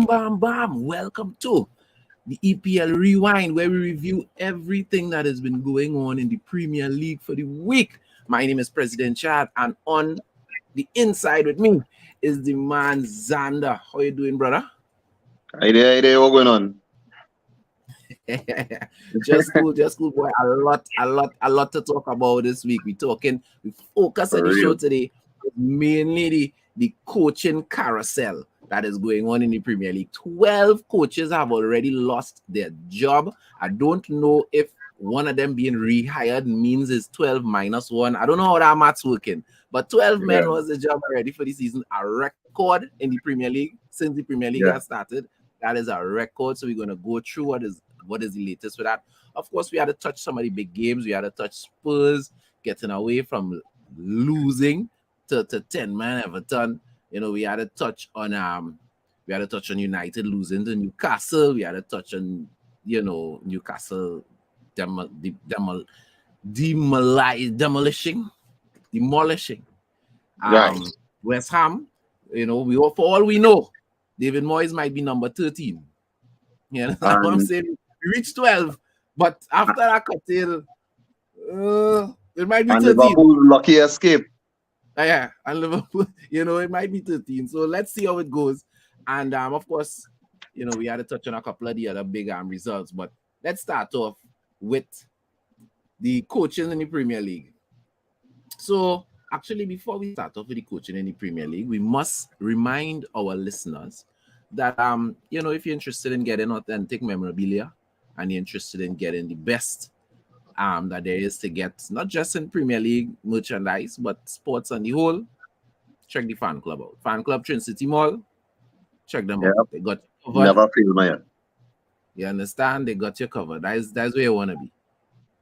bam, bam. Welcome to the EPL Rewind, where we review everything that has been going on in the Premier League for the week. My name is President Chad, and on the inside with me is the man Xander. How you doing, brother? Hey there, what going on? Just cool, boy. A lot to talk about this week. We focus on For the show real. today, mainly the coaching carousel that is going on in the Premier League. 12 coaches have already lost their job. I don't know if one of them being rehired means it's 12 minus 1. I don't know how that math's working, but 12 Yeah, men lost the job already for the season. A record in the Premier League since the Premier League yeah. has started. That is a record. So we're going to go through what is the latest with that. Of course, we had to touch some of the big games. We had to touch Spurs getting away from losing to 10-man Everton. You know, we had to touch on United losing to Newcastle. We had to touch on, Newcastle demolishing Right. West Ham. For all we know, David Moyes might be number 13. You know what I'm saying? We reached 12, but after that curtail, it might be And 13. Liverpool's lucky escape. Yeah, and Liverpool, it might be 13. So let's see how it goes. And of course, we had to touch on a couple of the other big results, but let's start off with the coaches in the Premier League. So actually, before we start off with the coaching in the Premier League, we must remind our listeners that if you're interested in getting authentic memorabilia and you're interested in getting the best that there is to get, not just in Premier League merchandise, but sports on the whole, check the fan club out. Fan Club Trinity Mall, check them out. They got you covered. Never feel my. You understand? They got you covered. That's where you want to be.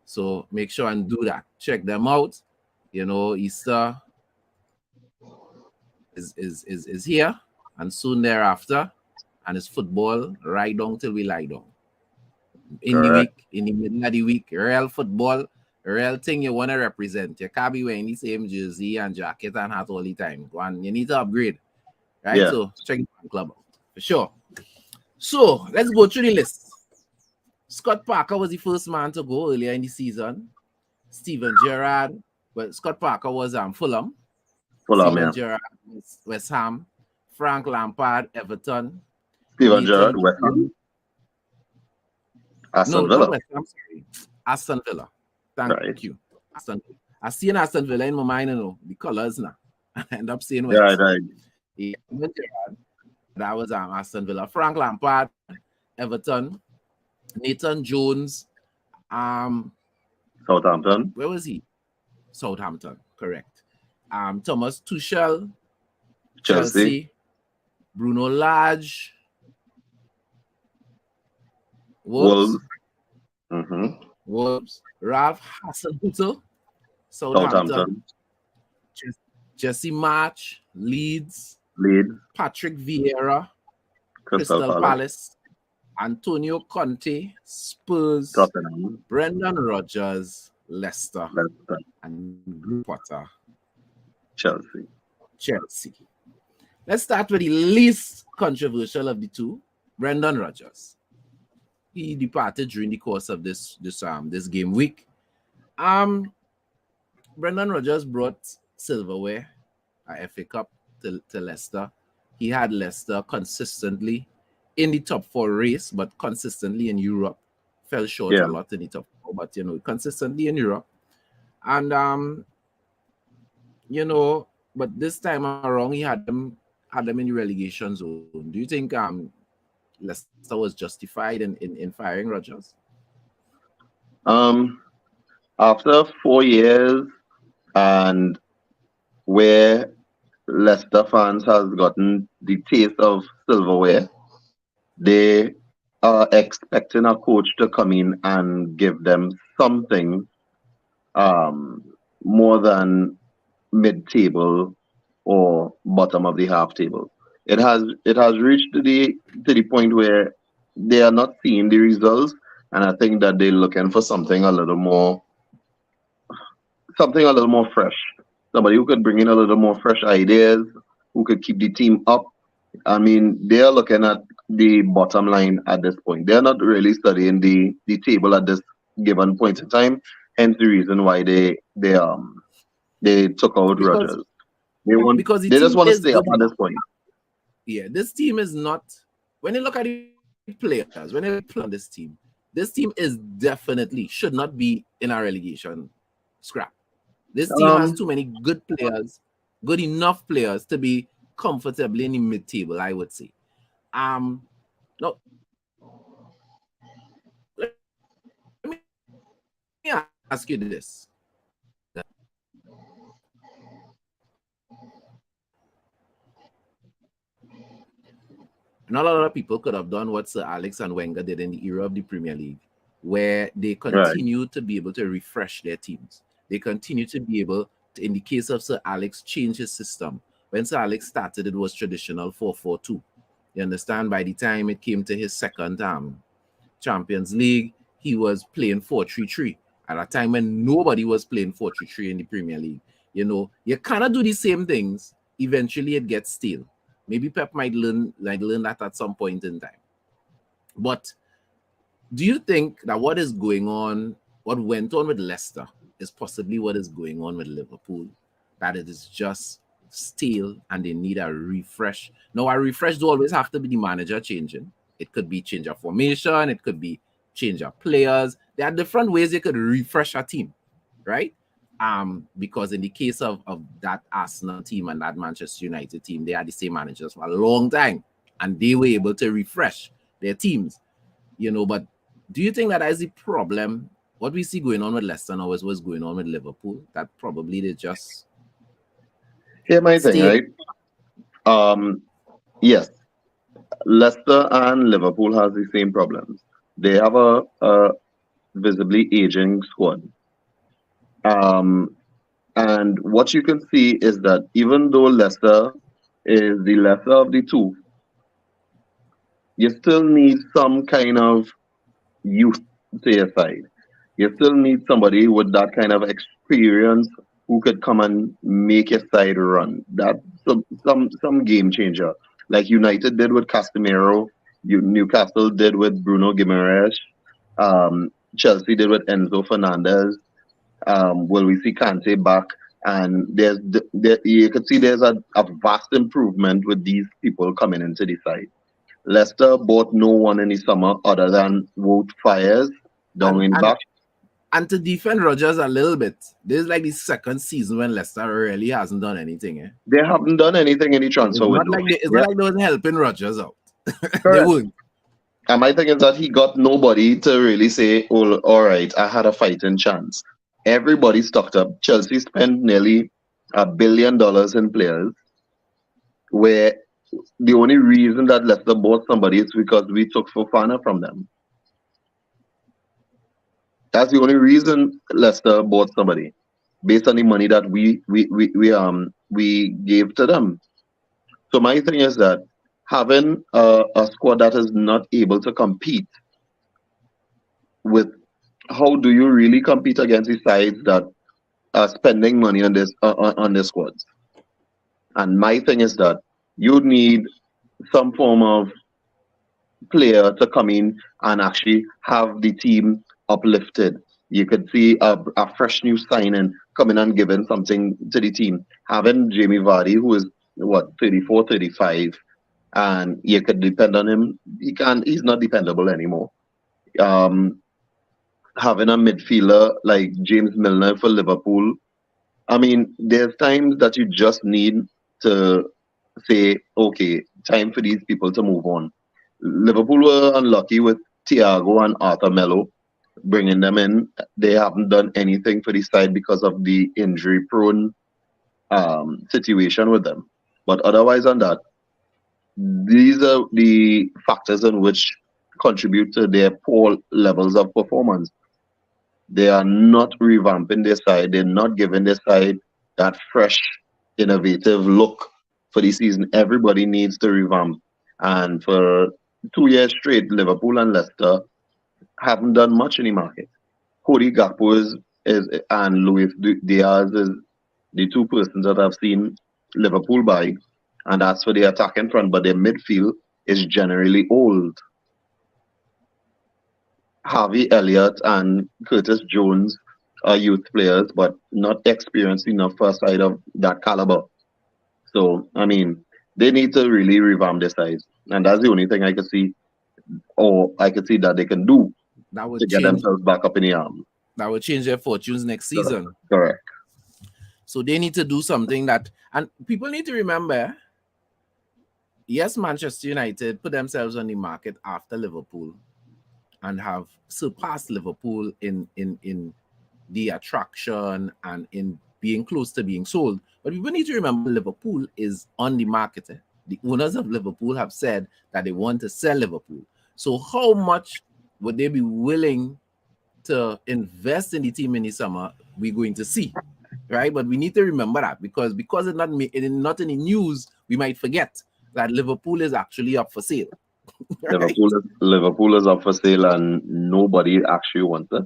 So make sure and do that. Check them out. Easter is here, and soon thereafter, and it's football right down till we lie down. In the week, in the middle of the week, real football, real thing you want to represent. You can't be wearing the same jersey and jacket and hat all the time. And you need to upgrade. Right? Yeah. So check the fan club out for sure. So let's go through the list. Scott Parker was the first man to go earlier in the season. Steven Gerrard, Scott Parker was Fulham. Steven Gerrard, West Ham. Frank Lampard, Everton. Steven Gerrard, West Ham. Aston Villa. Not West Ham, sorry. Aston Villa. Thank you. Aston Villa. I see an Aston Villa in my mind, the colors now. I end up saying West Ham. Right. Yeah, that was Aston Villa. Frank Lampard, Everton. Nathan Jones, Southampton. Where was he? Southampton, correct. Thomas Tuchel, Chelsea. Bruno Lage, Wolves. Wolves. Ralph Hasenhuttl, Southampton. Jesse March, Leeds. Patrick Vieira, Crystal Palace. Antonio Conte, Spurs. Tottenham. Brendan Rodgers, Leicester. And Graham Potter, Chelsea. Let's start with the least controversial of the two, Brendan Rodgers. He departed during the course of this game week. Brendan Rodgers brought silverware, a FA Cup to Leicester. He had Leicester consistently in the top 4 race, but consistently in Europe. Fell short a lot in the top 4, but consistently in Europe. And but this time around he had them in the relegation zone. Do you think Leicester was justified in firing Rodgers? After 4 years and where Leicester fans has gotten the taste of silverware, they are expecting a coach to come in and give them something more than mid-table or bottom of the half table. It has reached to the point where they are not seeing the results, and I think that they're looking for something a little more fresh. Somebody who could bring in a little more fresh ideas, who could keep the team up I mean, they are looking at the bottom line at this point. They are not really studying the table at this given point in time. Hence the reason why they took out because Rodgers. the They just team want to is stay up good at enough. this point. Yeah, this team is not. When you look at the players, when you play on this team is definitely should not be in a relegation scrap. This team has Um, too many good players, good enough players to be comfortably in the mid-table, I would say. Now let me ask you this: not a lot of people could have done what Sir Alex and Wenger did in the era of the Premier League, where they right. continue to be able to refresh their teams. They continue to be able to, in the case of Sir Alex, change his system. When Sir Alex started, it was traditional 4-4-2. You understand? By the time it came to his second Champions League, he was playing 4-3-3 at a time when nobody was playing 4-3-3 in the Premier League. You know, you kind of do the same things. Eventually, it gets stale. Maybe Pep might learn that at some point in time. But do you think that what is going on, what went on with Leicester, is possibly what is going on with Liverpool? That it is just stale and they need a refresh. Now, a refresh do always have to be the manager changing. It could be change of formation, it could be change of players. There are different ways you could refresh a team, right? Because in the case of that Arsenal team and that Manchester United team, they had the same managers for a long time and they were able to refresh their teams, but do you think that is the problem? What we see going on with Leicester now is what's going on with Liverpool. That probably they just Here my thing, stay. right? Um, yes, Leicester and Liverpool has the same problems. They have a visibly aging squad. Um, and what you can see is that even though Leicester is the lesser of the two, you still need some kind of youth to your side. You still need somebody with that kind of experience who could come and make your side run. That's some game changer, like United did with Casemiro, Newcastle did with Bruno Guimaraes, Chelsea did with Enzo Fernandez. Will we see Kante back? And you could see there's a vast improvement with these people coming into the side. Leicester bought no one in the summer other than Wout Fires down and in and back. and to defend Rogers a little bit, this is like the second season when Leicester really hasn't done anything. They haven't done anything in the transfer window. It's Yeah, not like they wasn't helping Rogers out. They correct. weren't. And my thing is that he got nobody to really say, "Oh, all right, I had a fighting chance." Everybody stocked up. Chelsea spent nearly $1 billion in players, where the only reason that Leicester bought somebody is because we took Fofana from them. That's the only reason Leicester bought somebody, based on the money that we gave to them. So my thing is that having a squad that is not able to compete with, how do you really compete against the sides that are spending money on on their squads? And my thing is that you need some form of player to come in and actually have the team uplifted. You could see a fresh new signing coming and giving something to the team. Having Jamie Vardy, who is what, 34, 35, and you could depend on him. He's not dependable anymore. Um, Having a midfielder like James Milner for Liverpool. I mean, there's times that you just need to say, okay, time for these people to move on. Liverpool were unlucky with Thiago and Arthur Melo bringing them in. They haven't done anything for the side because of the injury-prone situation with them. But otherwise, on that, these are the factors in which contribute to their poor levels of performance. They are not revamping their side. They're not giving their side that fresh, innovative look for the season. Everybody needs to revamp. And for 2 years straight, Liverpool and Leicester haven't done much in the market. Cody Gakpo is and Luis Diaz is the two persons that I've seen Liverpool buy. and that's for the attacking front, but their midfield is generally old. Harvey Elliott and Curtis Jones are youth players, but not experienced enough for a side of that caliber. So, I mean, they need to really revamp their size. And that's the only thing I could see, or I could see that they can do That would to get change. themselves back up in the arm. That would change their fortunes next season. Correct. So they need to do something that, and people need to remember. Yes, Manchester United put themselves on the market after Liverpool, and have surpassed Liverpool in the attraction and in being close to being sold. But people need to remember Liverpool is on the market. The owners of Liverpool have said that they want to sell Liverpool. So how much would they be willing to invest in the team in the summer? We're going to see, right? But we need to remember that because it's not in the news, we might forget that Liverpool is actually up for sale. Right? Liverpool is up for sale, and nobody actually wants it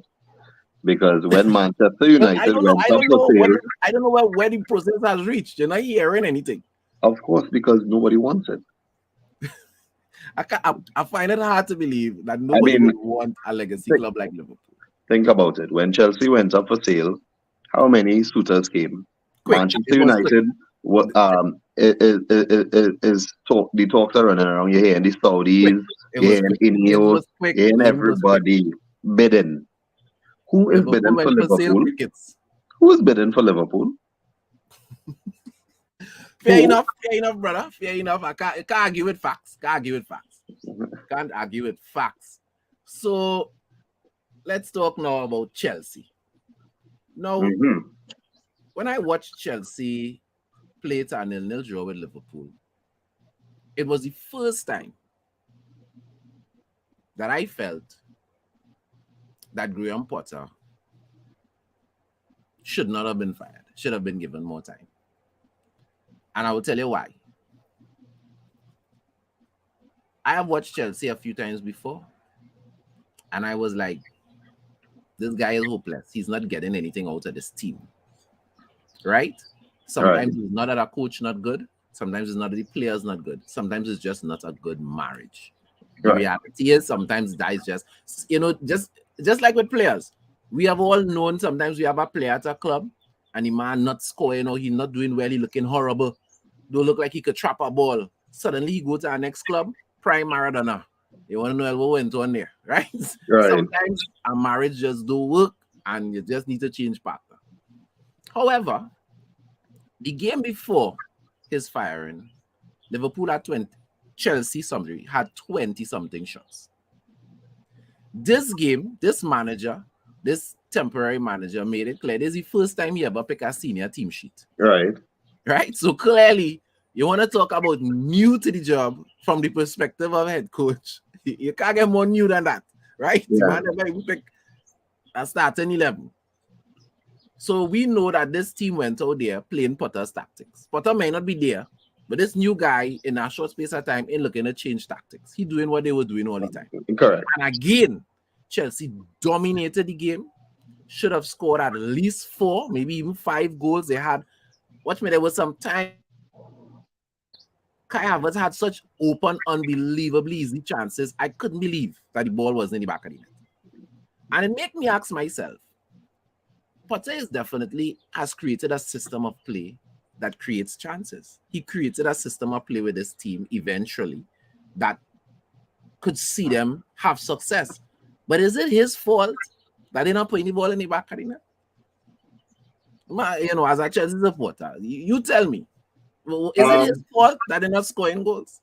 because when Manchester But United went I up don't for know sale, where the process has reached. You're not hearing anything. of course, because nobody wants it. I find it hard to believe that I nobody mean, would want a legacy think, club like Liverpool. think about it. When Chelsea went up for sale, how many suitors came? Quick, Manchester it was quick. United is the talks are running around. You're hearing the Saudis, It you're was hearing quick. It Ineos, was quick. you're hearing It was quick. everybody bidding. Who is Liverpool bidding for went for sale Liverpool? crickets. Who is bidding for Liverpool? Fair Who? enough, brother. Fair enough. I can't argue with facts. Can't argue with facts. So let's talk now about Chelsea. Now, Mm-hmm. when I watched Chelsea play to a 0-0 draw with Liverpool, it was the first time that I felt that Graham Potter should not have been fired, should have been given more time. And I will tell you why. I have watched Chelsea a few times before, and I was like, this guy is hopeless. He's not getting anything out of this team. Right? Sometimes Right. it's not that a coach not good. Sometimes it's not that the players not good. Sometimes it's just not a good marriage. The Right. reality is sometimes that is just, just like with players. We have all known sometimes we have a player at a club and the man not scoring or he not doing well, he looking horrible. Don't look like he could trap a ball. Suddenly he go to our next club, prime Maradona. You want to know what went on there, right? Right. Sometimes a marriage just don't work and you just need to change partner. However, the game before his firing, Liverpool had 20, Chelsea somebody had 20-something shots. This game, this manager, this temporary manager made it clear this is the first time he ever picked a senior team sheet. Right. Right? So clearly, you want to talk about new to the job from the perspective of head coach. You can't get more new than that, right? Yeah. The man never pick a starting 11. So we know that this team went out there playing Potter's tactics. Potter may not be there, but this new guy in a short space of time ain't looking to change tactics. He doing what they were doing all the time. Correct. And again, Chelsea dominated the game. Should have scored at least 4, maybe even 5 goals. They had, watch me, there was some time Kai Havertz had such open, unbelievably easy chances. I couldn't believe that the ball was in the back of the net. And it made me ask myself, Potter is definitely has created a system of play that creates chances. He created a system of play with his team eventually that could see them have success. But is it his fault that they're not putting the ball in the back of the net? You know, as a Chelsea supporter, you tell me, is it his fault that they're not scoring goals?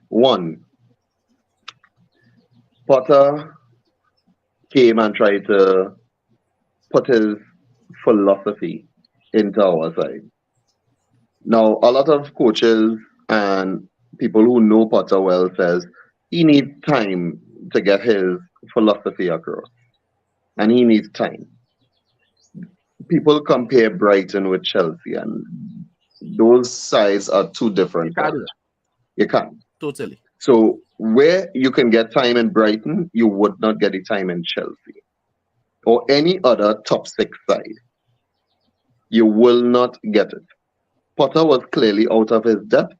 One, Potter came and tried to put his philosophy into our side. Now, a lot of coaches and people who know Potter well says he needs time to get his philosophy across, and he needs time. People compare Brighton with Chelsea, and those sides are two different You can't sides. do that. You can't. Totally. So where you can get time in Brighton, you would not get the time in Chelsea or any other top 6 side. You will not get it. Potter was clearly out of his depth,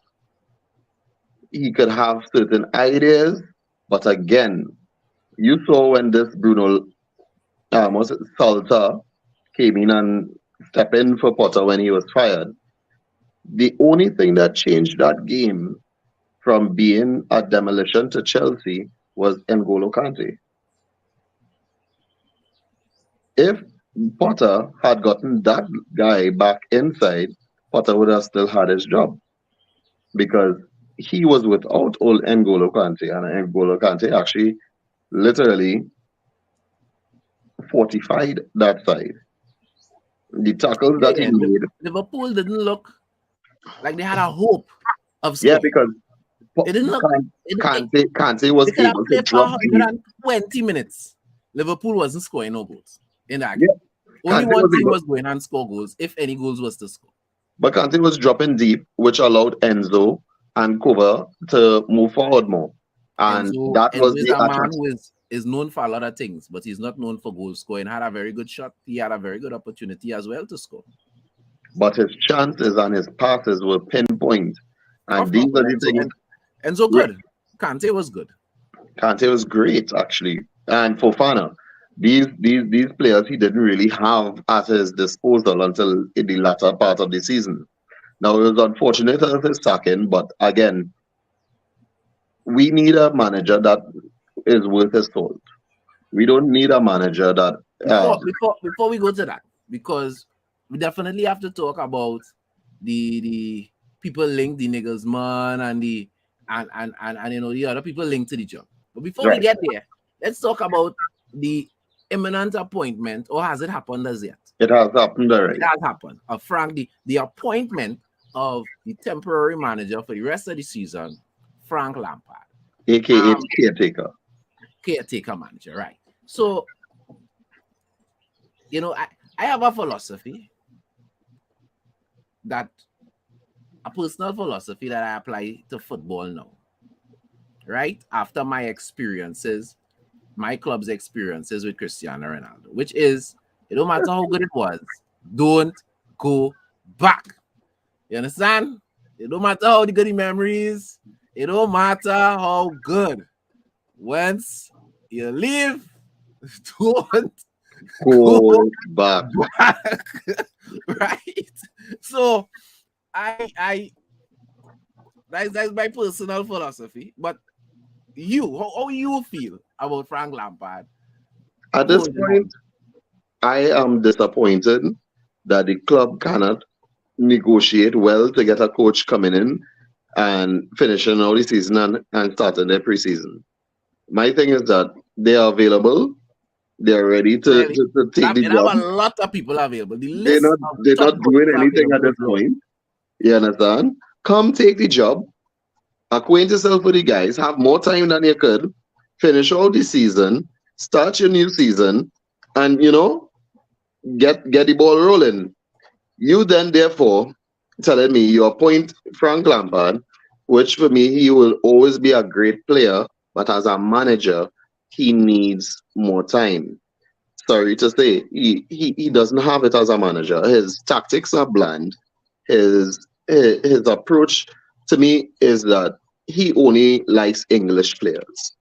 he could have certain ideas, but again, you saw when this Bruno was it Salter came in and stepped in for Potter when he was fired. The only thing that changed that game from being a demolition to Chelsea was N'Golo Kante. If Potter had gotten that guy back inside, Potter would have still had his job because he was without old N'Golo Kante, and N'Golo Kante actually literally fortified that side. The tackles Yeah, that he yeah. made, Liverpool didn't look like they had a hope of yeah, scoring. because It didn't look. Kante They was could have able to played for drop deep. 120 minutes. Liverpool wasn't scoring no goals in that Yeah, game. Only Kante one was team able, was going and score goals, if any goals was to score. but Kante was dropping deep, which allowed Enzo and Cover to move forward more, and that Enzo was is the a man attack. who is known for a lot of things, but he's not known for goal scoring. Had a very good shot. He had a very good opportunity as well to score. But his chances and his passes were pinpoint, and Of these course, are but the things. Enzo Yeah, good. Kante was good. Kante was great actually, and Fofana. These players he didn't really have at his disposal until in the latter part of the season. Now it was unfortunate of his sacking, but again, we need a manager that is worth his salt. We don't need a manager that Before we go to that, because we definitely have to talk about the people linked the niggas man and the and you know the other people linked to the job. But before we right. get there, let's talk about the imminent appointment, or has it happened as yet? It has happened It already, has happened. Of Frank, the appointment of the temporary manager for the rest of the season, Frank Lampard, aka um, caretaker. caretaker manager, right? So you know, I have a philosophy that a personal philosophy that I apply to football now, right? After my experiences, my club's experiences with Cristiano Ronaldo, which is it don't matter how good it was, don't go back. You understand? It don't matter how good the memories, it don't matter how good. Once you leave, don't go Go back. back. Right? So I that's my personal philosophy. But how you feel about Frank Lampard At this holding point, on? I am disappointed that the club cannot negotiate well to get a coach coming in and finishing all the season and starting their preseason. My thing is that they are available, they're ready to, Really? to, to take the It have job. a lot of people available. The They're list not of they're top not doing coaches anything available at this is long. point. You understand? Come take the job, acquaint yourself with the guys, have more time than you could, finish all the season, start your new season, and get the ball rolling. You then therefore telling me you appoint Frank Lampard, which for me he will always be a great player, but as a manager, he needs more time. Sorry to say, he doesn't have it as a manager. His tactics are bland. His approach to me is that he only likes English players.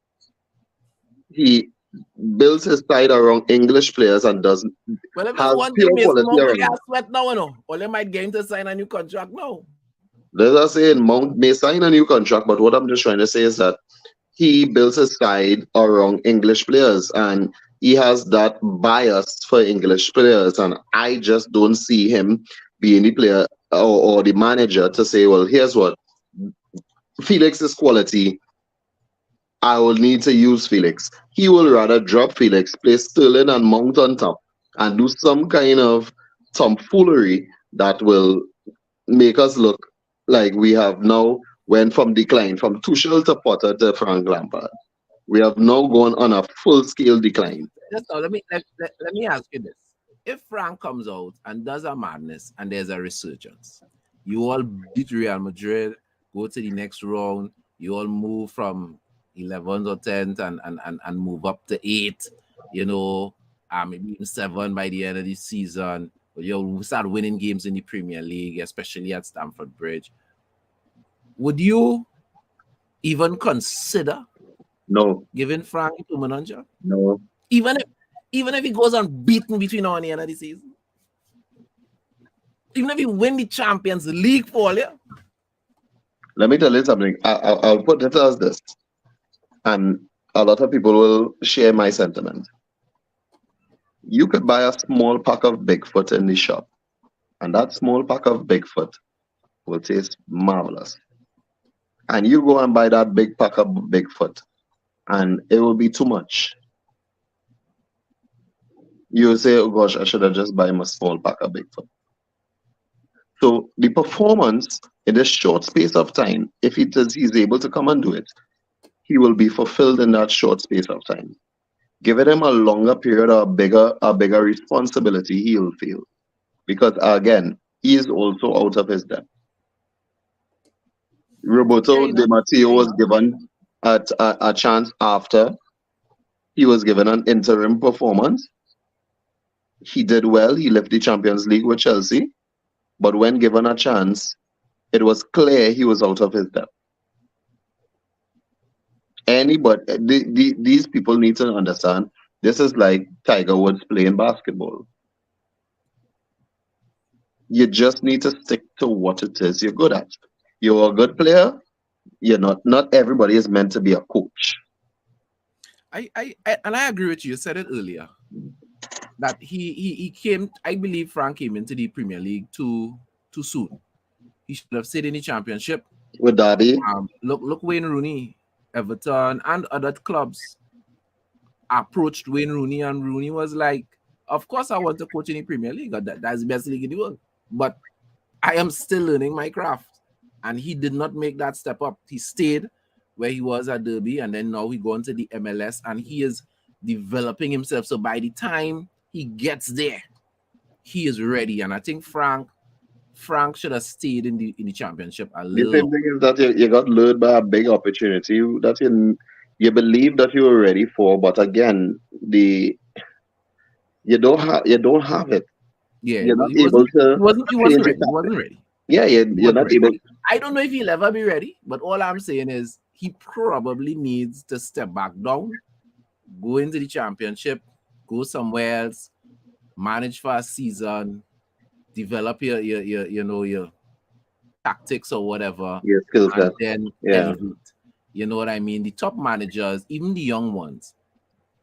He builds his side around English players and doesn't Well, if it's has one thing, pure Mason quality Mount, I around him. got sweat now, you know. Or they might get him to sign a new contract now. There's a saying Mount may sign a new contract, but what I'm just trying to say is that he builds his side around English players and he has that bias for English players. And I just don't see him being the player or the manager to say, well, here's what Felix's quality. I will need to use Felix. He will rather drop Felix, play Sterling and Mount on top, and do some kind of tomfoolery that will make us look like we have now went from decline from Tuchel to Potter to Frank Lampard. We have now gone on a full scale decline. Just now, let me ask you this. If Frank comes out and does a madness and there's a resurgence, you all beat Real Madrid, go to the next round, you all move from 11th or 10th and move up to 8th, you know, maybe even 7 by the end of the season. But you'll start winning games in the Premier League, especially at Stamford Bridge. Would you even consider No, giving Frank a permanent job? no. Even if even if he goes unbeaten between now and the end of the season, even if he win the Champions League for you, Let me tell you something. I'll put it as this, and a lot of people will share my sentiment. You could buy a small pack of Bigfoot in the shop, and that small pack of Bigfoot will taste marvelous. And you go and buy that big pack of Bigfoot, and it will be too much. You'll say, oh gosh, I should have just buy him a small pack of Bigfoot. So the performance in this short space of time, if he's able to come and do it, he will be fulfilled in that short space of time. Giving him a longer period or a bigger responsibility, he'll feel. Because again, he is also out of his depth. fair Roberto Di enough. Matteo Fair was enough. given a chance after he was given an interim performance. He did well. He left the Champions League with Chelsea. But when given a chance, it was clear he was out of his depth. These people need to understand this is like Tiger Woods playing basketball. You just need to stick to what it is you're good at. You're a good player. You're not everybody is meant to be a coach. And I agree with you. You said it earlier that he came. I believe Frank came into the Premier League too soon. He should have stayed in the Championship. With Derby, Look, Wayne Rooney, Everton, and other clubs approached Wayne Rooney, and Rooney was like, "Of course, I want to coach in the Premier League. That's the best league in the world. But I am still learning my craft." And he did not make that step up. He stayed where he was at Derby, and then now he gone to the MLS, and he is developing himself. So by the time he gets there, he is ready. And I think Frank should have stayed in the Championship a the little same longer. thing is that you got lured by a big opportunity that you believe that you were ready for, but again, you don't have it. Yeah, You're not he able wasn't. to He wasn't change ready. it. He wasn't ready. Yeah, He you're wasn't not ready. able. I don't know if he'll ever be ready, but all I'm saying is he probably needs to step back down, go into the Championship, go somewhere else, manage for a season, develop your tactics or whatever, Your skill and set. then Yeah. elevate. You know what I mean? The top managers, even the young ones,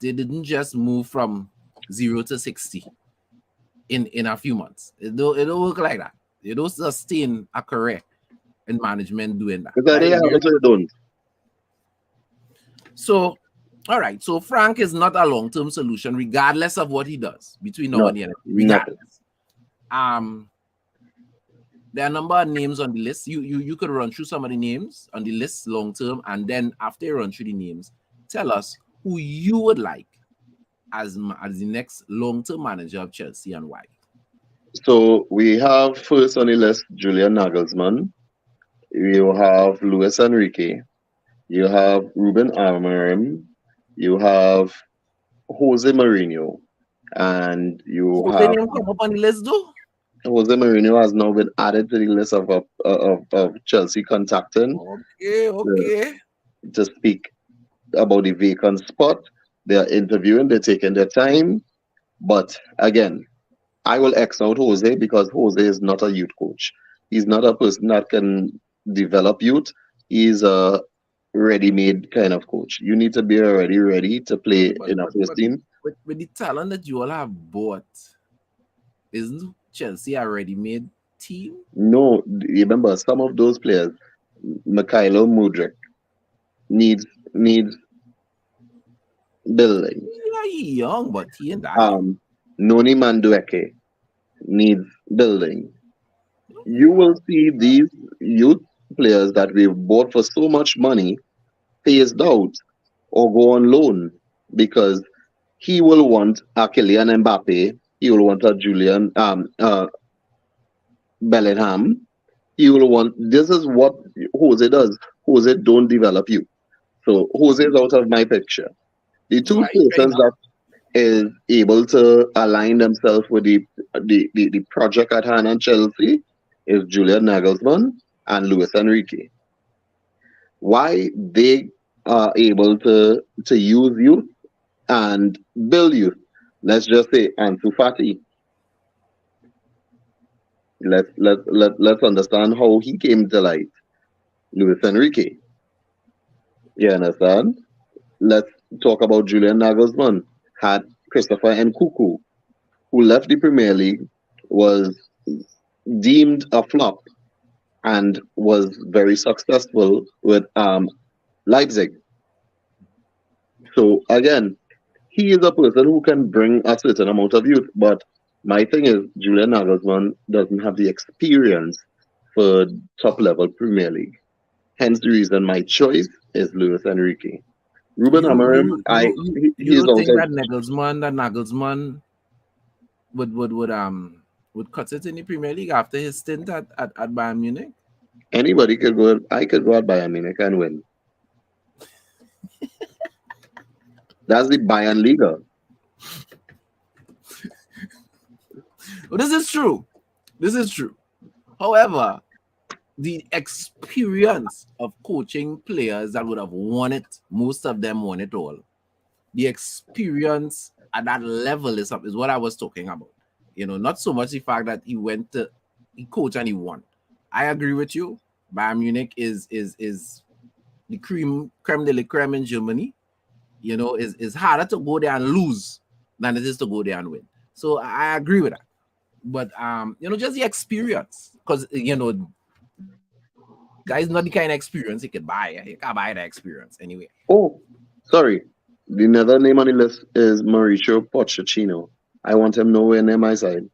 they didn't just move from 0 to 60 in a few months. It don't work like that. You don't sustain a career in management doing that. Because they Like have it, so they don't. so, all right. So Frank is not a long-term solution, regardless of what he does between now No, and the end. nothing. Regardless. Um, there are a number of names on the list. You could run through some of the names on the list long term, and then after you run through the names, tell us who you would like as the next long-term manager of Chelsea and why. So we have first on the list Julian Nagelsmann. You have Luis Enrique. You have Ruben Amorim. You have Jose Mourinho. And you Who the have name come up on the list though? Jose Mourinho has now been added to the list of Chelsea contacting Okay, to, okay. to speak about the vacant spot. They are interviewing, they're taking their time. But again, I will X out Jose because Jose is not a youth coach. He's not a person that can develop youth. He's a ready-made kind of coach. You need to be already ready to play But in a but first but team. with the talent that you all have bought, isn't Chelsea a ready-made team? No, remember some of those players, Mikhailo Mudrik needs needs building. Yeah, he young, but he ain't that young. Um, Noni Madueke needs building. You Okay. will see these youth players that we've bought for so much money phased out or go on loan because he will want a Kylian Mbappe, he will want a Julian Bellingham, he will want. This is what Jose does. Jose don't develop you. So Jose is out of my picture. The All two right, fair persons enough. that is able to align themselves with the project at hand on Chelsea is Julian Nagelsmann and Luis Enrique. why they are able to use youth and build youth. Let's just say Ansu Fati. Let's understand how he came to light. Luis Enrique. You understand? Let's talk about Julian Nagelsmann. Had Christopher Nkunku, who left the Premier League, was deemed a flop and was very successful with Leipzig. So again, he is a person who can bring a certain amount of youth. But my thing is, Julian Nagelsmann doesn't have the experience for top level Premier League. Hence the reason my choice is Luis Enrique. Ruben Amorim, You he's don't think also that Nagelsmann would cut it in the Premier League after his stint at Bayern Munich? anybody could go. I could go out Bayern Munich and win. That's the Bayern Liga. Well, this is true. This is true. However, the experience of coaching players that would have won it, most of them won it all. The experience at that level is what I was talking about. Not so much the fact that he coached and he won. I agree with you. Bayern Munich is the creme de la creme in Germany. Is harder to go there and lose than it is to go there and win. So I agree with that. But just the experience, because guy's not the kind of experience he could buy. He can't buy that experience anyway. Oh, sorry. The another name on the list is Mauricio Pochettino. I want him nowhere near my side.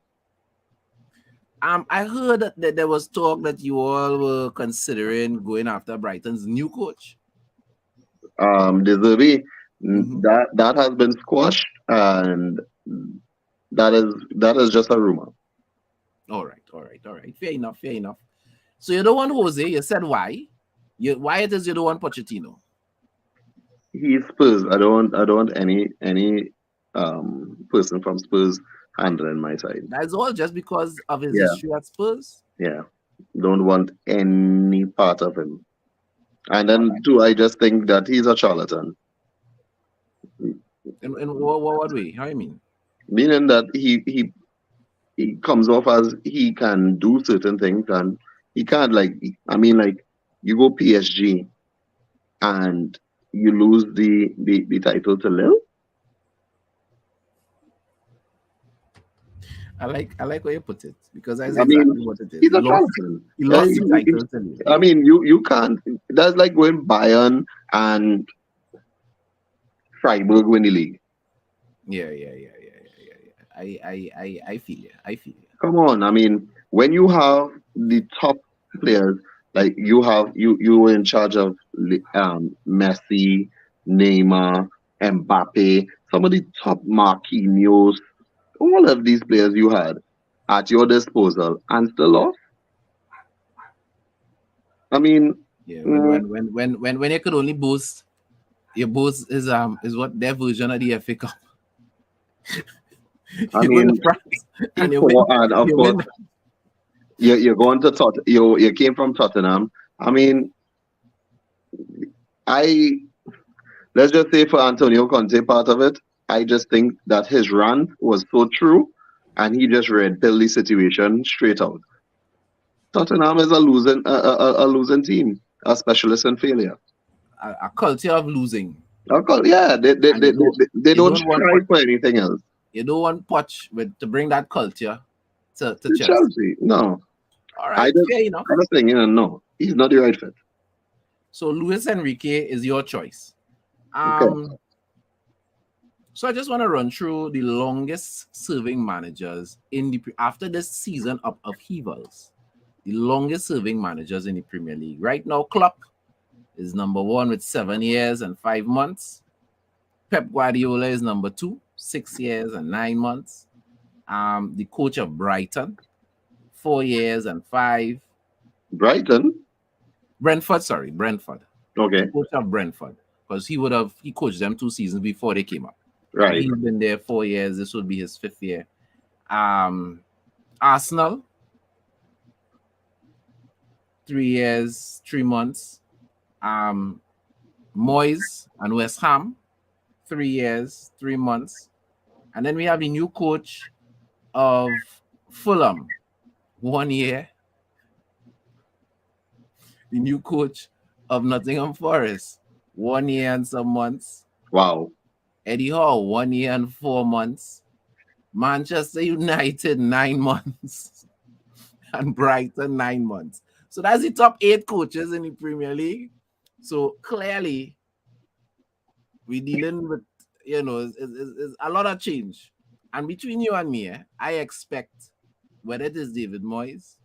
I heard that there was talk that you all were considering going after Brighton's new coach. Deserve Mm-hmm. that has been squashed, and that is just a rumor. All right. Fair enough. So you don't want Jose. You said why? Why it is you don't want Pochettino? He's Spurs. I don't want any person from Spurs handling my side. That's all just because of his Yeah, history at Spurs. yeah. Don't want any part of him. And All then right. too, I just think that he's a charlatan. In what way? How you mean? Meaning that he comes off as he can do certain things and he can't, like, I mean, like, you go PSG and you lose the title to Lille. I like where you put it because that's I mean, exactly what it is. he's a charlatan. He Uh, lost the he- he- title to Lille. I mean, you can't. That's like going Bayern and Freiburg win the league. Yeah. I feel you. I feel you. Come on, I mean, when you have the top players, like you were in charge of Messi, Neymar, Mbappe, some of the top Marquinhos, all of these players you had at your disposal and still lost. I mean, Yeah. mm, When you could only boast, your boast is what their version of the FA Cup. I You go to mean, France and you win. and of You course win. you're going to you came from Tottenham. I mean, I let's just say for Antonio Conte part of it, I just think that his rant was so true, and he just red pilled the situation straight out. Tottenham is a losing team, a specialist in failure. A culture of losing, Of course, yeah, and they you don't don't want strive for anything else. Poch to bring that culture to To Chelsea. Chelsea, no, All right, fair enough. I just think, no, he's not the right fit. So Luis Enrique is your choice. Okay, So I just want to run through the longest serving managers in the after this season of upheavals. The longest serving managers in the Premier League right now. Klopp is number one with 7 years and 5 months. Pep Guardiola is number two, 6 years and 9 months. The coach of Brighton, 4 years and five. Brighton. Brentford. The Okay, coach of Brentford, because he coached them 2 seasons before they came up. So right. he's been there 4 years. This would be his fifth year. Arsenal, 3 years, 3 months. Um, Moyes and West Ham, 3 years, 3 months. And then we have the new coach of Fulham, 1 year. The new coach of Nottingham Forest, 1 year and some months. Wow. Eddie Howe, 1 year and 4 months. Manchester United, 9 months. And Brighton, 9 months. So that's the top 8 coaches in the Premier League. So clearly, we're dealing with, is a lot of change. And between you and me, I expect, whether it is David Moyes,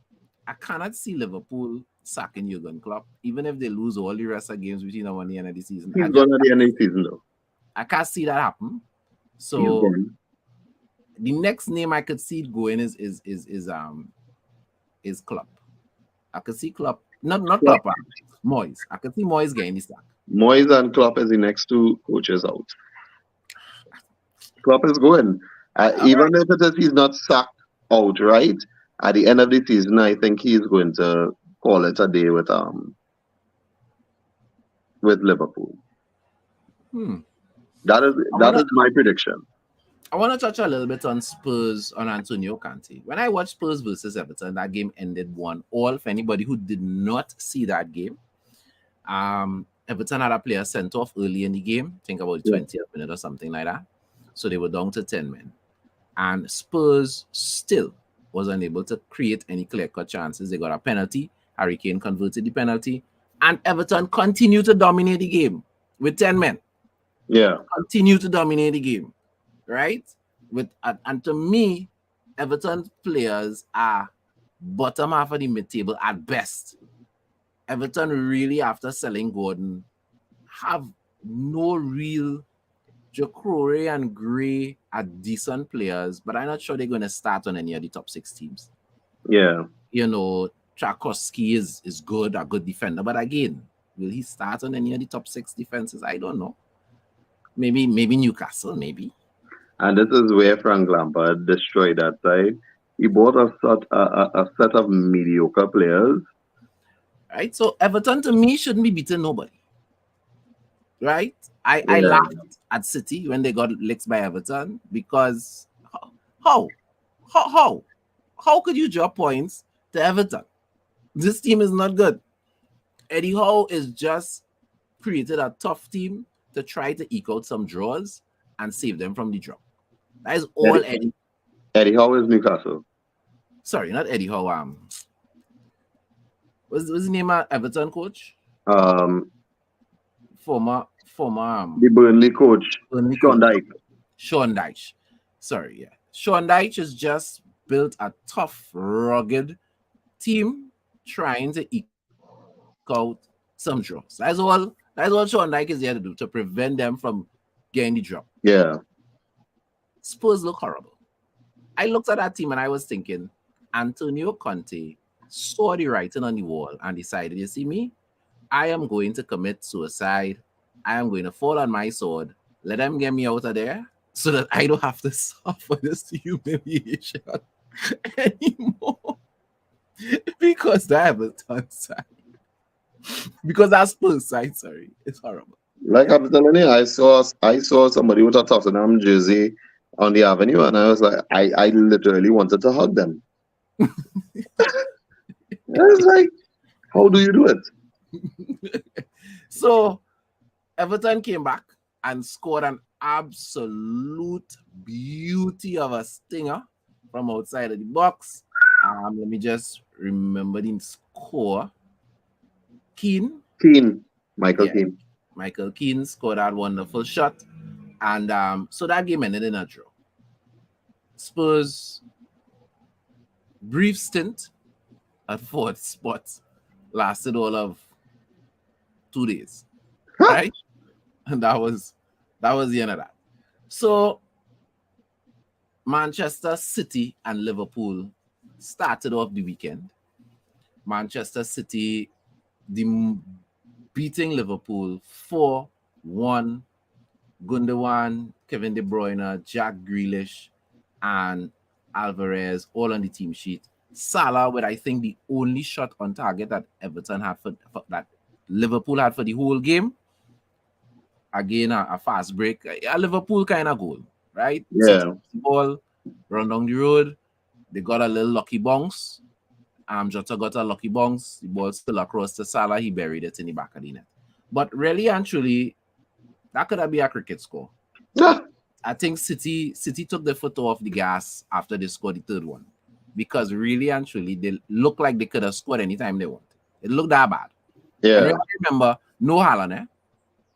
I cannot see Liverpool sacking Jurgen Klopp, even if they lose all the rest of games between now and the end of the season. He's gone at the end of the season, though. I can't see that happen. He's So gone. the next name I could see it going is Klopp. I could see Klopp, not Klopp, Moyes. I could see Moyes getting the sack. Moyes and Klopp as the next two coaches out. Klopp is going. Even if it is he's not sacked outright, at the end of the season, I think he's going to call it a day with Liverpool. That is my prediction. I want to touch a little bit on Spurs, on Antonio Conte. When I watched Spurs versus Everton, that game ended 1-1. For anybody who did not see that game, Everton had a player sent off early in the game, I think about the 20th minute or something like that. So they were down to 10 men. And Spurs still was unable to create any clear-cut chances. They got a penalty. Harry Kane converted the penalty. And Everton continued to dominate the game with 10 men. Yeah. Continue to dominate the game. Right? And to me, Everton players are bottom half of the mid-table at best. Everton really, after selling Gordon, have no real. Jokore and Gray are decent players, but I'm not sure they're going to start on any of the top 6 teams. Yeah. Tchaikovsky is good, a good defender, but again, will he start on any of the top 6 defenses? I don't know. Maybe Newcastle, maybe. And this is where Frank Lampard destroyed that side. He bought a set of mediocre players. Right? So Everton, to me, shouldn't be beating nobody. Right? I laughed at City when they got licked by Everton because how could you drop points to Everton? This team is not good. Eddie Howe is just created a tough team to try to eke out some draws and save them from the drop. That is all Eddie. Eddie Howe is Newcastle. Sorry, not Eddie Howe. What's the name of Everton coach? Former the Burnley coach, Sean Dyche. Sean Dyche. Sorry, yeah. Sean Dyche has just built a tough, rugged team trying to eke out some draws. That's all Sean Dyche is there to do, to prevent them from getting the drop. Yeah. Spurs look horrible. I looked at that team and I was thinking, Antonio Conte saw the writing on the wall and decided, you see me? I am going to commit suicide. I am going to fall on my sword. Let them get me out of there so that I don't have to suffer this humiliation anymore. Because that Everton side. Because that Spurs side, sorry. It's horrible. Like I'm telling you, I saw somebody with a Tottenham jersey on the avenue, and I was like, I literally wanted to hug them. I was like, how do you do it? So Everton came back and scored an absolute beauty of a stinger from outside of the box. Let me just remember the score. Michael Keane. Michael Keane scored that wonderful shot. And so that game ended in a draw. Spurs' brief stint at 4th spot lasted all of 2 days. Right? And that was the end of that. So Manchester City and Liverpool started off the weekend. Manchester City beating Liverpool 4-1. Gundogan, Kevin De Bruyne, Jack Grealish, and Alvarez all on the team sheet. Salah with, I think, the only shot on target that Everton had for that Liverpool had for the whole game. Again, a fast break, a Liverpool kind of goal, right? City Yeah. the ball, run down the road. They got a little lucky bounce. Jota got a lucky bounce. The ball still across to Salah. He buried it in the back of the net. But really and truly, that could have been a cricket score. Ah, I think City took the foot off the gas after they scored the third one. Because really and truly, they looked like they could have scored anytime they wanted. It looked that bad. And yeah. remember, no Haaland, eh?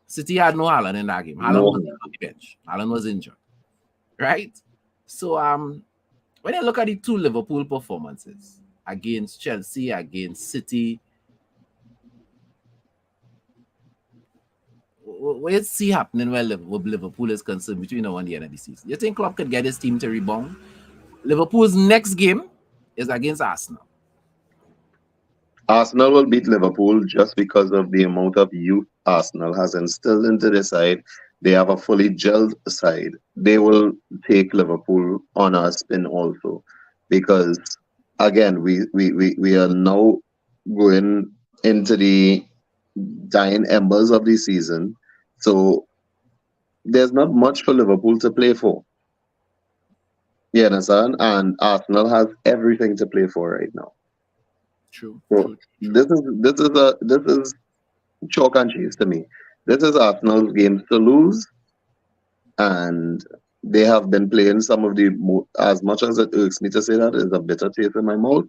City had no Haaland in that game. Haaland No. was on the bench. Haaland was injured. Right? So when you look at the two Liverpool performances against Chelsea, against City, what you see happening where Liverpool is concerned between now and the end of the season? You think Klopp could get his team to rebound? Liverpool's next game is against Arsenal. Arsenal will beat Liverpool just because of the amount of youth Arsenal has instilled into the side. They have a fully gelled side. They will take Liverpool on our spin also because, again, we are now going into the dying embers of the season. So there's not much for Liverpool to play for. You understand? And Arsenal has everything to play for right now. True, So true, true. this is chalk and cheese to me. This is Arsenal's games to lose, and they have been playing some of the as much as it irks me to say that is a bitter taste in my mouth.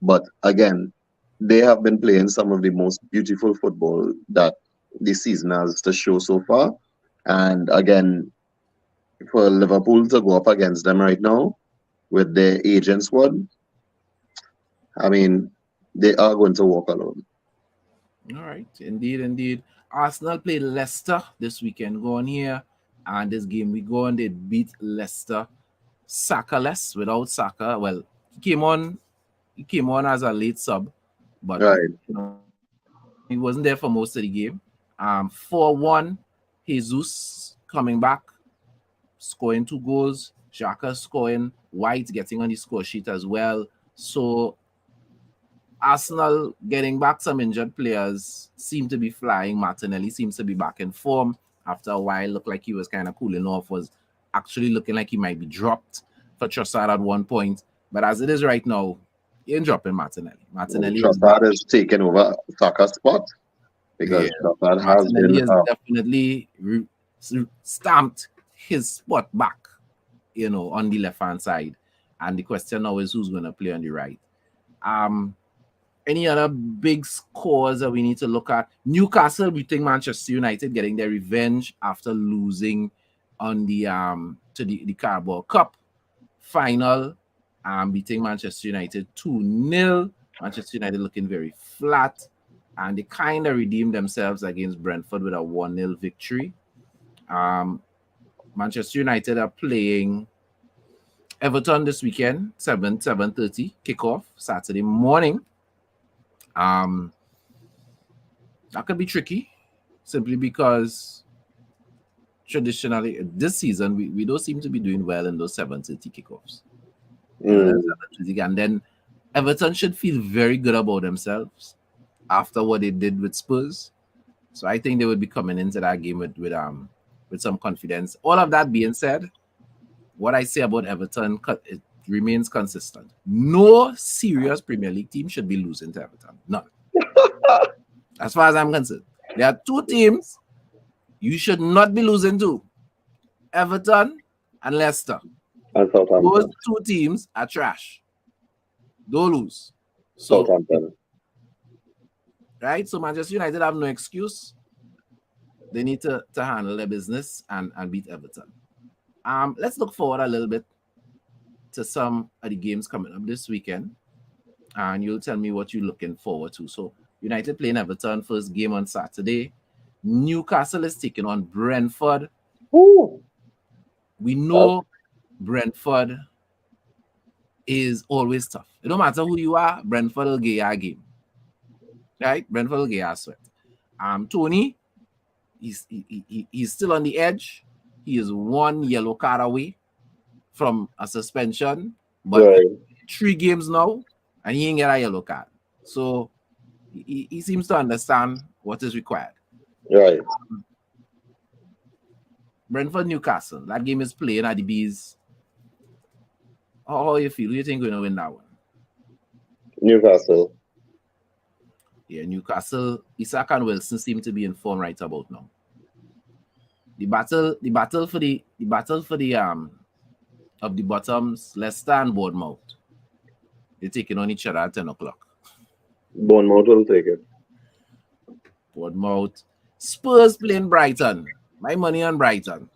But again, they have been playing some of the most beautiful football that the season has to show so far. And again, for Liverpool to go up against them right now with their agent squad, I mean, they are going to walk alone. All right, indeed, indeed. Arsenal played Leicester this weekend. Go on here, and this game we go on. They beat Leicester. Saka-less without Saka. Well, he came on. He came on as a late sub, but Right. he wasn't there for most of the game. 4-1. Jesus coming back, scoring 2 goals. Xhaka scoring. White getting on the score sheet as well. So Arsenal getting back some injured players seem to be flying. Martinelli seems to be back in form after a while. Looked like he was kind of cooling off. Was actually looking like he might be dropped for Trossard at one point. But as it is right now, he ain't dropping Martinelli. Martinelli is back. Trossard is taking over Saka's spot Yeah, because Trossard has Martinelli been has definitely stamped his spot back, on the left hand side. And the question now is who's going to play on the right. Any other big scores that we need to look at? Newcastle beating Manchester United, getting their revenge after losing on the to the Carabao Cup final, beating Manchester United 2-0. Manchester United looking very flat, and they kind of redeemed themselves against Brentford with a 1-0 victory. Manchester United are playing Everton this weekend, 7:30 kickoff Saturday morning. That could be tricky simply because traditionally this season we don't seem to be doing well in those 7:30 kickoffs. And then Everton should feel very good about themselves after what they did with Spurs. So I think they would be coming into that game with some confidence. All of that being said, what I say about Everton, it remains consistent. No serious Premier League team should be losing to Everton. None. As far as I'm concerned. There are 2 teams you should not be losing to. Everton and Leicester. and Southampton. Those 2 teams are trash. Don't lose. So, Southampton. right? So Manchester United have no excuse. They need to handle their business and beat Everton. Let's look forward a little bit to some of the games coming up this weekend. And you'll tell me what you're looking forward to. So United playing Everton, first game on Saturday. Newcastle is taking on Brentford. Ooh. We know Brentford is always tough. It don't matter who you are, Brentford will get you a game. Right? Brentford will get you a sweat. Tony, he's still on the edge. He is 1 yellow card away from a suspension, but 3 games now, and he ain't get a yellow card. So he seems to understand what is required. Right. Brentford Newcastle. That game is playing at the Bees. How you feel? Who you think we're gonna win that one? Newcastle. Yeah, Newcastle. Isak and Wilson seem to be in form right about now. The battle for the of the bottoms, Leicester and Bournemouth. They're taking on each other at 10 o'clock. Bournemouth will take it. Bournemouth. Spurs playing Brighton. My money on Brighton.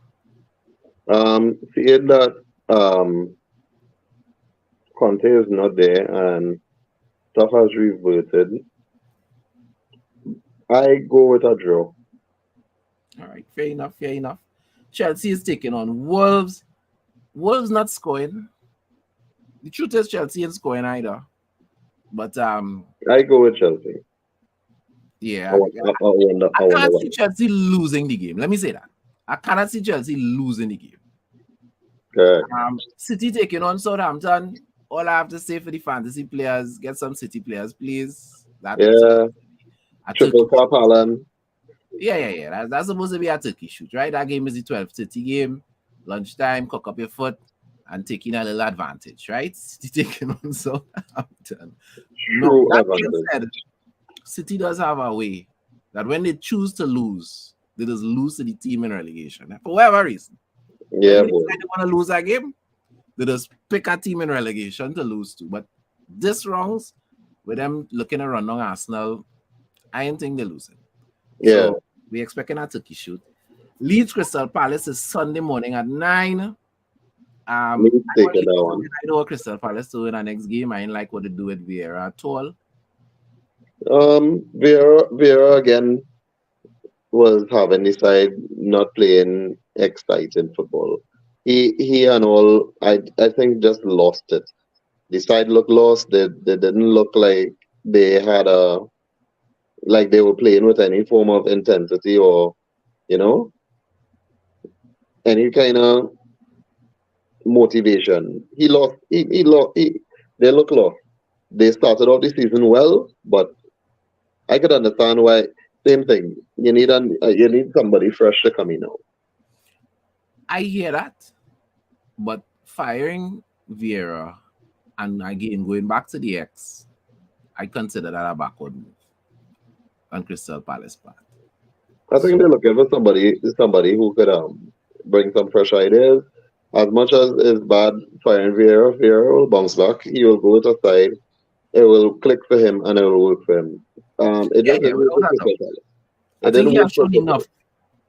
Seeing that Conte is not there and stuff has reverted, I go with a draw. All right, fair enough, fair enough. Chelsea is taking on Wolves. Wolves not scoring. The truth is Chelsea ain't scoring either. But I go with Chelsea. yeah, I wonder can't why. see Chelsea losing the game. Let me say that. I cannot see Chelsea losing the game. Correct. City taking on Southampton. All I have to say for the fantasy players, get some City players, please. That's Yeah, a triple turkey. cap Haaland. Yeah. That's supposed to be a turkey shoot, right? That game is the 12:30 game. Lunchtime, cock up your foot and taking a little advantage, right? City taking on Southampton. No, True that being advantage. said, City does have a way that when they choose to lose, they just lose to the team in relegation. For whatever reason. When Yeah, they boy. decide they want to lose a game, they just pick a team in relegation to lose to. But this rounds, with them looking around on Arsenal, I ain't think they're losing. Yeah. So we're expecting a turkey shoot. Leeds Crystal Palace is Sunday morning at 9. Me I take want it Leeds that to one. win. I know Crystal Palace to win our next game. I ain't like what they do with Vieira at all. Vera again was having the side not playing exciting football. He and all I think just lost it. The side looked lost. They didn't look like they had a like they were playing with any form of intensity or you know any kind of motivation. He lost. He lost. They look lost. They started off the season well, but I could understand why. Same thing. You need somebody fresh to come in now. I hear that, but firing Vieira and again going back to the X, I consider that a backward move on Crystal Palace part. I think they're So looking for somebody who could bring some fresh ideas. As much as it's bad firing Vieira, Vieira will bounce back. He will go to a side. It will click for him and it will work for him. It just yeah, didn't work without with a doubt. Crystal Palace. I It think didn't he work has for shown Crystal. enough.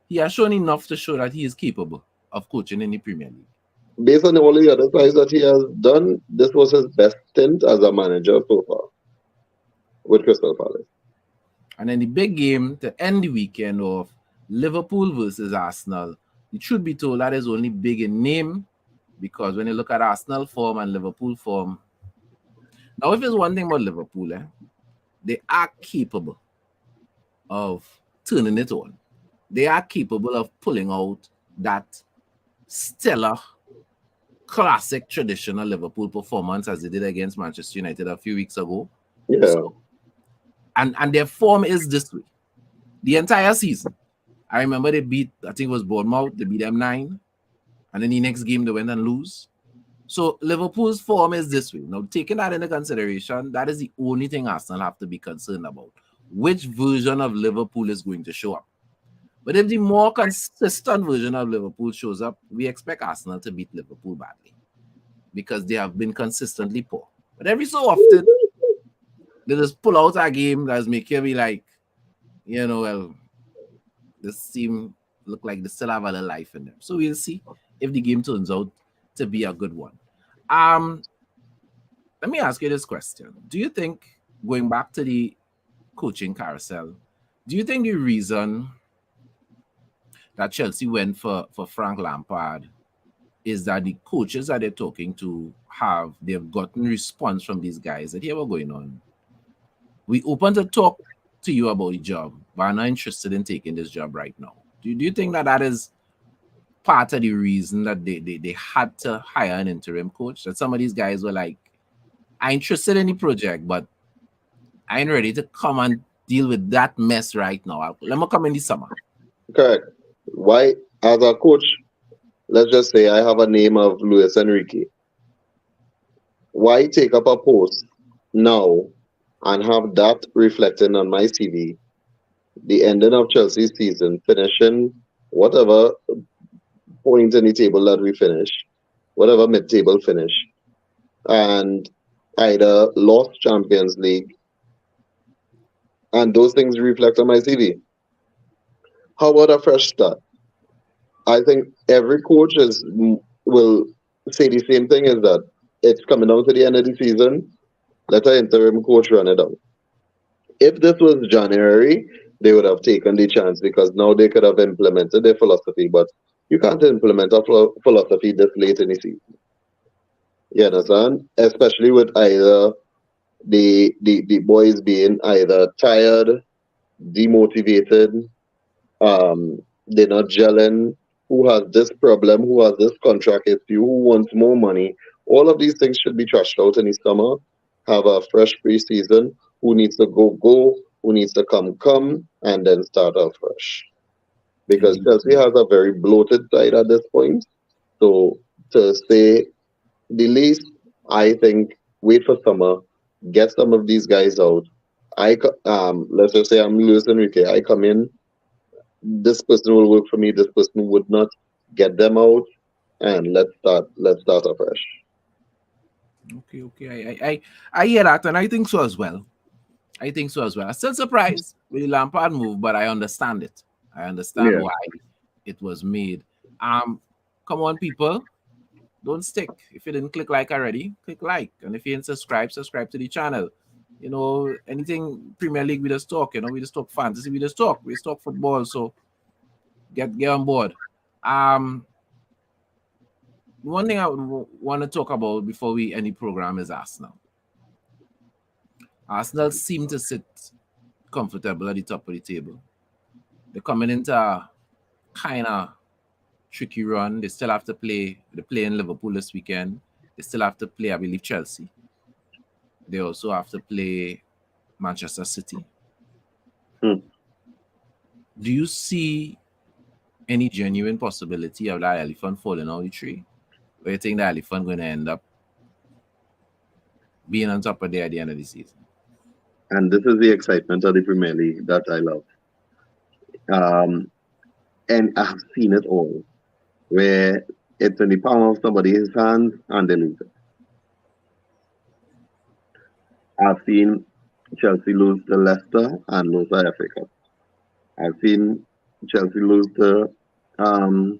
He has shown enough to show that he is capable of coaching in the Premier League. Based on all the other sides that he has done, this was his best stint as a manager so far with Crystal Palace. And then the big game to end the weekend of Liverpool versus Arsenal. The truth be told, that is only big in name because when you look at Arsenal form and Liverpool form, now if there's one thing about Liverpool, they are capable of turning it on. They are capable of pulling out that stellar, classic, traditional Liverpool performance as they did against Manchester United a few weeks ago. So, Yeah, and their form is this way the entire season. I remember they beat, I think it was Bournemouth, they beat them 9, and then the next game they went and lose. So Liverpool's form is this way. Now, taking that into consideration, that is the only thing Arsenal have to be concerned about. Which version of Liverpool is going to show up? But if the more consistent version of Liverpool shows up, we expect Arsenal to beat Liverpool badly because they have been consistently poor. But every so often, they just pull out a game that's making you be like, well, this team look like they still have a little life in them. So we'll see if the game turns out to be a good one. Um, Let me ask you this question. Do you think, going back to the coaching carousel, do you think the reason that Chelsea went for Frank Lampard is that the coaches that they're talking to they've gotten response from these guys that here were going on? We open to talk to you about the job, but I'm not interested in taking this job right now. Do you think that is part of the reason that they had to hire an interim coach? That some of these guys were like, I'm interested in the project, but I ain't ready to come and deal with that mess right now. Let me come in the summer. Correct. Why, as a coach, let's just say I have a name of Luis Enrique. Why take up a post now and have that reflecting on my CV? The ending of Chelsea's season, finishing whatever point in the table that we finish, whatever mid-table finish, and either lost Champions League, and those things reflect on my CV. How about a fresh start? I think every coach will say the same thing: is that it's coming down to the end of the season. Let an interim coach run it out. If this was January, they would have taken the chance because now they could have implemented their philosophy. But you can't implement a philosophy this late in the season. You understand? Especially with either the boys being either tired, demotivated, they're not gelling, who has this problem, who has this contract issue, who wants more money. All of these things should be trashed out in the summer. Have a fresh preseason. Who needs to go, who needs to come, and then start out fresh. Because Indeed. Chelsea has a very bloated side at this point. So to say the least, I think wait for summer, get some of these guys out. Let's just say I'm Luis Enrique. I come in, this person will work for me, this person would not. Get them out, and let's start afresh. Okay. I hear that, and I think so as well. I'm still surprised with the Lampard move, but I understand it. I understand Yeah, why it was made. Come on, people. Don't stick. If you didn't click like already, click like. And if you didn't subscribe to the channel. Anything Premier League we just talk, we just talk fantasy, we just talk football. So get on board. One thing I would want to talk about before we end the program is Arsenal. Arsenal seem to sit comfortable at the top of the table. They're coming into a kind of tricky run. They still have to play. They play in Liverpool this weekend. They still have to play, I believe, Chelsea. They also have to play Manchester City. Hmm. Do you see any genuine possibility of that elephant falling out of the tree? Or you think the elephant going to end up being on top of there at the end of the season? And this is the excitement of the Premier League that I love. Um, and I've seen it all, where it's in the palm of somebody's hands and they lose it. I've seen Chelsea lose to Leicester and lose the FA Cup. I've seen Chelsea lose to um,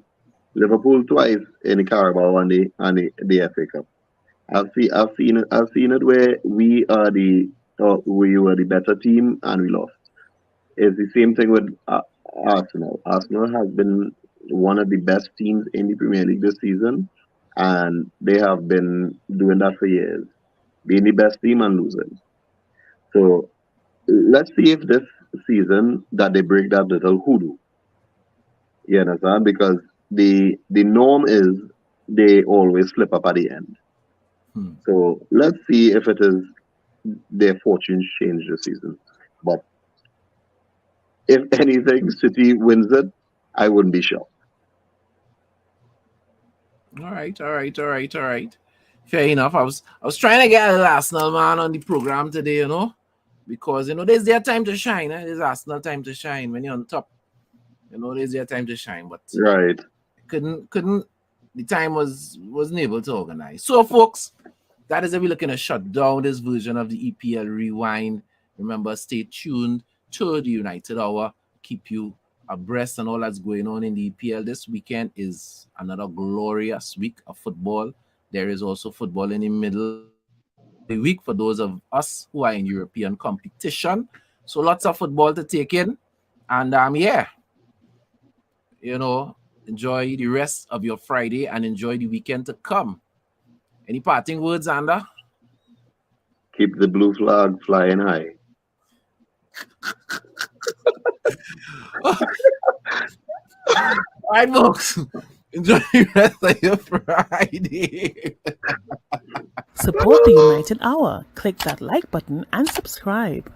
Liverpool twice in the Carabao and the FA Cup. I've seen it where we were the better team and we lost. It's the same thing with Arsenal. Arsenal has been one of the best teams in the Premier League this season, and they have been doing that for years, being the best team and losing. So let's see if this season that they break that little hoodoo. You understand? Because the norm is they always slip up at the end. Hmm. So let's see if it is their fortunes change this season. But if anything, City wins it, I wouldn't be shocked. All right. Fair enough. I was trying to get a Arsenal man on the program today, because there's their time to shine. There's Arsenal time to shine when you're on top. There's their time to shine, but Right. couldn't the time wasn't able to organize. So, folks, that is if we're looking to shut down this version of the EPL Rewind. Remember, stay tuned to the United Hour. Keep you abreast and all that's going on in the EPL. This weekend is another glorious week of football. There is also football in the middle of the week for those of us who are in European competition. So lots of football to take in. And enjoy the rest of your Friday and enjoy the weekend to come. Any parting words, Ander? Keep the blue flag flying high. All right, folks. Enjoy the rest of your Friday. Support the United Hour. Click that like button and subscribe.